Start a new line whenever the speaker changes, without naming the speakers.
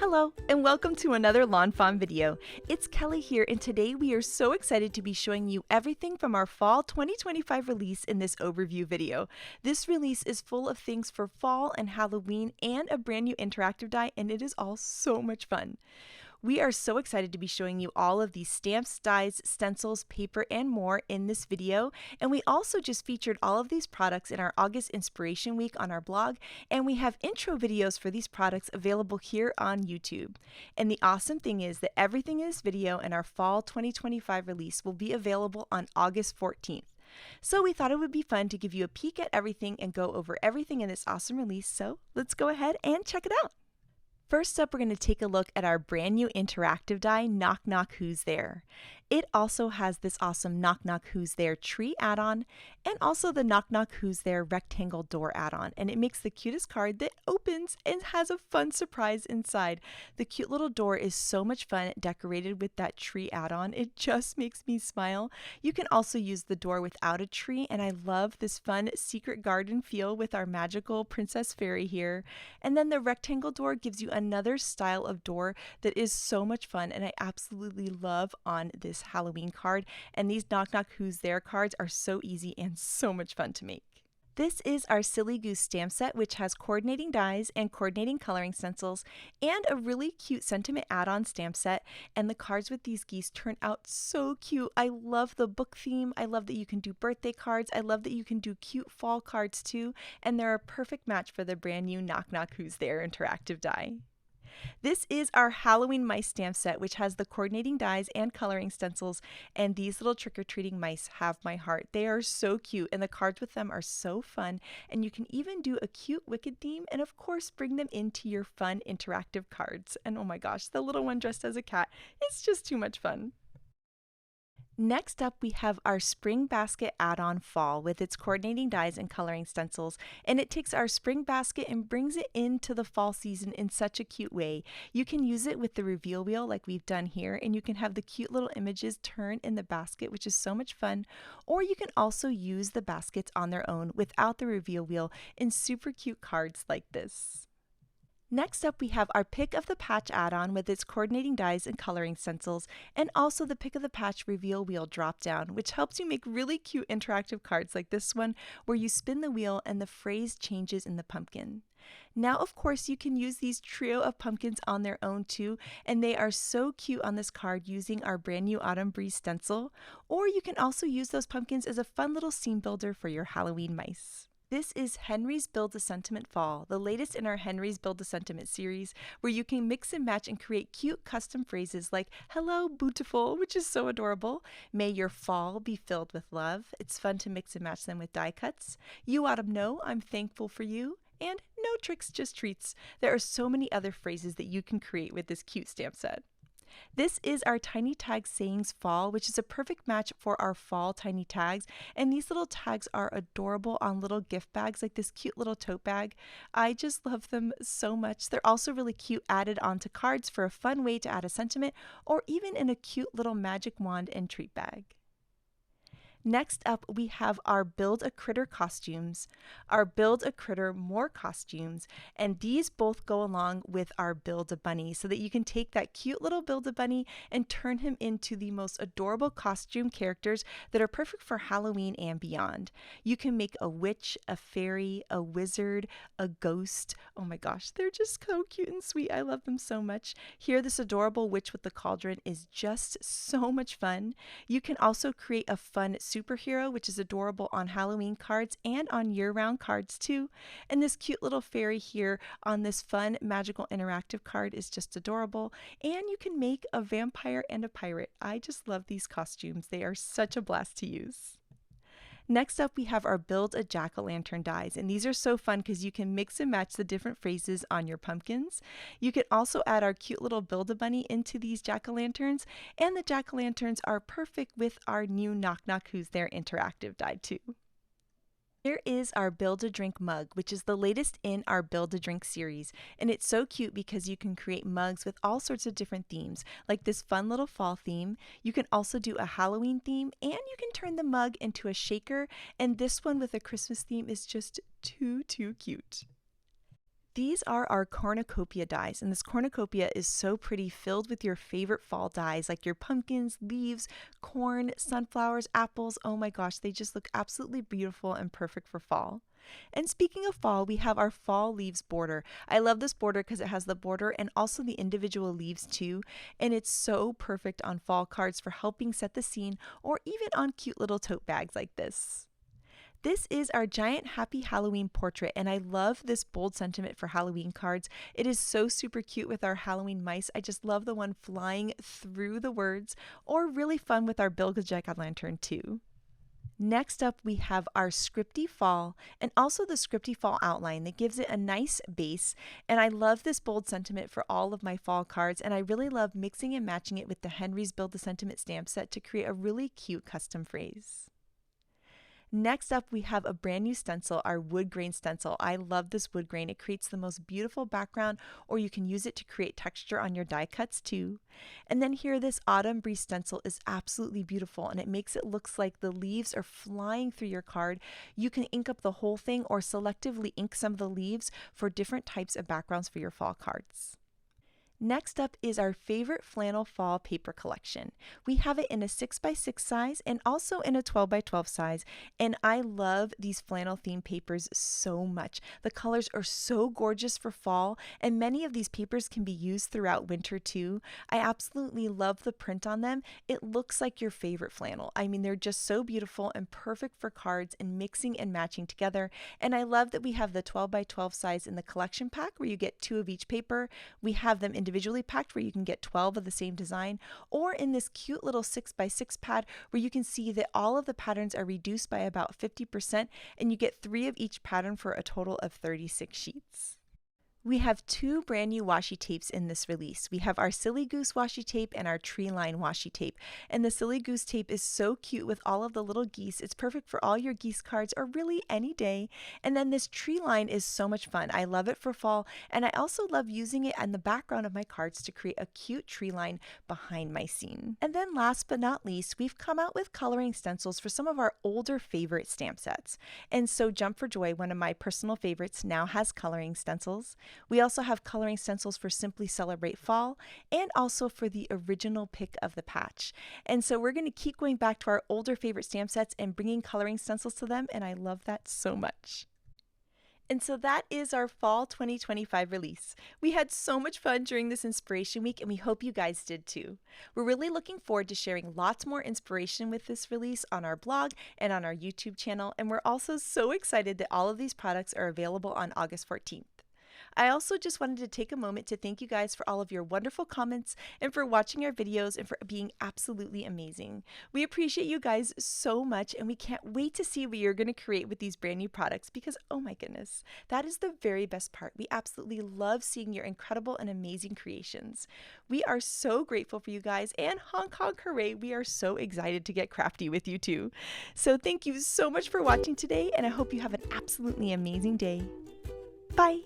Hello, and welcome to another Lawn Fawn video. It's Kelly here, and today we are so excited to be showing you everything from our Fall 2025 release in this overview video. This release is full of things for fall and Halloween and a brand new interactive die, and it is all so much fun. We are so excited to be showing you all of these stamps, dies, stencils, paper, and more in this video. And we also just featured all of these products in our August Inspiration Week on our blog, and we have intro videos for these products available here on YouTube. And the awesome thing is that everything in this video and our Fall 2025 release will be available on August 14th. So we thought it would be fun to give you a peek at everything and go over everything in this awesome release. So let's go ahead and check it out. First up, we're going to take a look at our brand new interactive die, Knock Knock Who's There. It also has this awesome Knock Knock Who's There tree add-on and also the Knock Knock Who's There rectangle door add-on, and it makes the cutest card that opens and has a fun surprise inside. The cute little door is so much fun decorated with that tree add-on. It just makes me smile. You can also use the door without a tree, and I love this fun secret garden feel with our magical princess fairy here. And then the rectangle door gives you another style of door that is so much fun, and I absolutely love on this Halloween card. And these Knock Knock Who's There cards are so easy and so much fun to make. This is our Silly Goose stamp set, which has coordinating dies and coordinating coloring stencils and a really cute sentiment add-on stamp set. And the cards with these geese turn out so cute. I love the book theme. I love that you can do birthday cards. I love that you can do cute fall cards too. And they're a perfect match for the brand new Knock Knock Who's There interactive die. This is our Halloween mice stamp set, which has the coordinating dies and coloring stencils, and these little trick-or-treating mice have my heart. They are so cute, and the cards with them are so fun, and you can even do a cute Wicked theme, and of course bring them into your fun interactive cards. And oh my gosh, the little one dressed as a cat, it's just too much fun. Next up, we have our Spring Basket add-on fall with its coordinating dies and coloring stencils, and it takes our spring basket and brings it into the fall season in such a cute way. You can use it with the reveal wheel like we've done here, and you can have the cute little images turn in the basket, which is so much fun, or you can also use the baskets on their own without the reveal wheel in super cute cards like this. Next up, we have our Pick of the Patch add-on with its coordinating dies and coloring stencils, and also the Pick of the Patch reveal wheel drop down, which helps you make really cute interactive cards like this one, where you spin the wheel and the phrase changes in the pumpkin. Now, of course, you can use these trio of pumpkins on their own too, and they are so cute on this card using our brand new Autumn Breeze stencil, or you can also use those pumpkins as a fun little scene builder for your Halloween mice. This is Henry's Build-A-Sentiment Fall, the latest in our Henry's Build-A-Sentiment series, where you can mix and match and create cute custom phrases like, "Hello, beautiful," which is so adorable. "May your fall be filled with love." It's fun to mix and match them with die cuts. "You ought to know I'm thankful for you." And "No tricks, just treats." There are so many other phrases that you can create with this cute stamp set. This is our Tiny Tag Sayings Fall, which is a perfect match for our fall tiny tags. And these little tags are adorable on little gift bags, like this cute little tote bag. I just love them so much. They're also really cute added onto cards for a fun way to add a sentiment, or even in a cute little magic wand and treat bag. Next up, we have our Build a Critter costumes, our Build a Critter More costumes, and these both go along with our Build a Bunny so that you can take that cute little Build a Bunny and turn him into the most adorable costume characters that are perfect for Halloween and beyond. You can make a witch, a fairy, a wizard, a ghost. Oh my gosh, they're just so cute and sweet. I love them so much. Here, this adorable witch with the cauldron is just so much fun. You can also create a fun superhero, which is adorable on Halloween cards and on year-round cards too. And this cute little fairy here on this fun magical interactive card is just adorable. And you can make a vampire and a pirate. I just love these costumes. They are such a blast to use. Next up, we have our Build a Jack-o'-lantern dies, and these are so fun because you can mix and match the different phrases on your pumpkins. You can also add our cute little Build-A-Bunny into these jack-o'-lanterns, and the jack-o'-lanterns are perfect with our new Knock Knock Who's There interactive die too. Here is our Build-A-Drink mug, which is the latest in our Build-A-Drink series, and it's so cute because you can create mugs with all sorts of different themes, like this fun little fall theme. You can also do a Halloween theme, and you can turn the mug into a shaker, and this one with a Christmas theme is just too cute. These are our cornucopia dies, and this cornucopia is so pretty, filled with your favorite fall dyes like your pumpkins, leaves, corn, sunflowers, apples. Oh my gosh, they just look absolutely beautiful and perfect for fall. And speaking of fall, we have our fall leaves border. I love this border because it has the border and also the individual leaves too, and it's so perfect on fall cards for helping set the scene or even on cute little tote bags like this. This is our giant happy Halloween portrait, and I love this bold sentiment for Halloween cards. It is so super cute with our Halloween mice. I just love the one flying through the words, or really fun with our Bilga Jack-o'-lantern too. Next up, we have our scripty fall and also the scripty fall outline that gives it a nice base. And I love this bold sentiment for all of my fall cards, and I really love mixing and matching it with the Henry's Build a Sentiment stamp set to create a really cute custom phrase. Next up, we have a brand new stencil, our wood grain stencil. I love this wood grain. It creates the most beautiful background, or you can use it to create texture on your die cuts too. And then here, this autumn breeze stencil is absolutely beautiful, and it makes it look like the leaves are flying through your card. You can ink up the whole thing or selectively ink some of the leaves for different types of backgrounds for your fall cards. Next up is our favorite flannel fall paper collection. We have it in a 6x6 size and also in a 12x12 size, and I love these flannel themed papers so much. The colors are so gorgeous for fall, and many of these papers can be used throughout winter too. I absolutely love the print on them. It looks like your favorite flannel. I mean, they're just so beautiful and perfect for cards and mixing and matching together. And I love that we have the 12x12 size in the collection pack where you get 2 of each paper. We have them individually packed where you can get 12 of the same design, or in this cute little 6x6 pad where you can see that all of the patterns are reduced by about 50% and you get 3 of each pattern for a total of 36 sheets. We have 2 brand new washi tapes in this release. We have our Silly Goose washi tape and our Tree Line washi tape. And the Silly Goose tape is so cute with all of the little geese. It's perfect for all your geese cards or really any day. And then this Tree Line is so much fun. I love it for fall, and I also love using it in the background of my cards to create a cute tree line behind my scene. And then last but not least, we've come out with coloring stencils for some of our older favorite stamp sets. And so Jump for Joy, one of my personal favorites, now has coloring stencils. We also have coloring stencils for Simply Celebrate Fall and also for the original pick of the patch. And so we're going to keep going back to our older favorite stamp sets and bringing coloring stencils to them, and I love that so much. And so that is our fall 2025 release. We had so much fun during this inspiration week, and we hope you guys did too. We're really looking forward to sharing lots more inspiration with this release on our blog and on our YouTube channel, and we're also so excited that all of these products are available on August 14th. I also just wanted to take a moment to thank you guys for all of your wonderful comments and for watching our videos and for being absolutely amazing. We appreciate you guys so much, and we can't wait to see what you're going to create with these brand new products because, oh my goodness, that is the very best part. We absolutely love seeing your incredible and amazing creations. We are so grateful for you guys, and honk honk hooray, we are so excited to get crafty with you too. So thank you so much for watching today, and I hope you have an absolutely amazing day. Bye!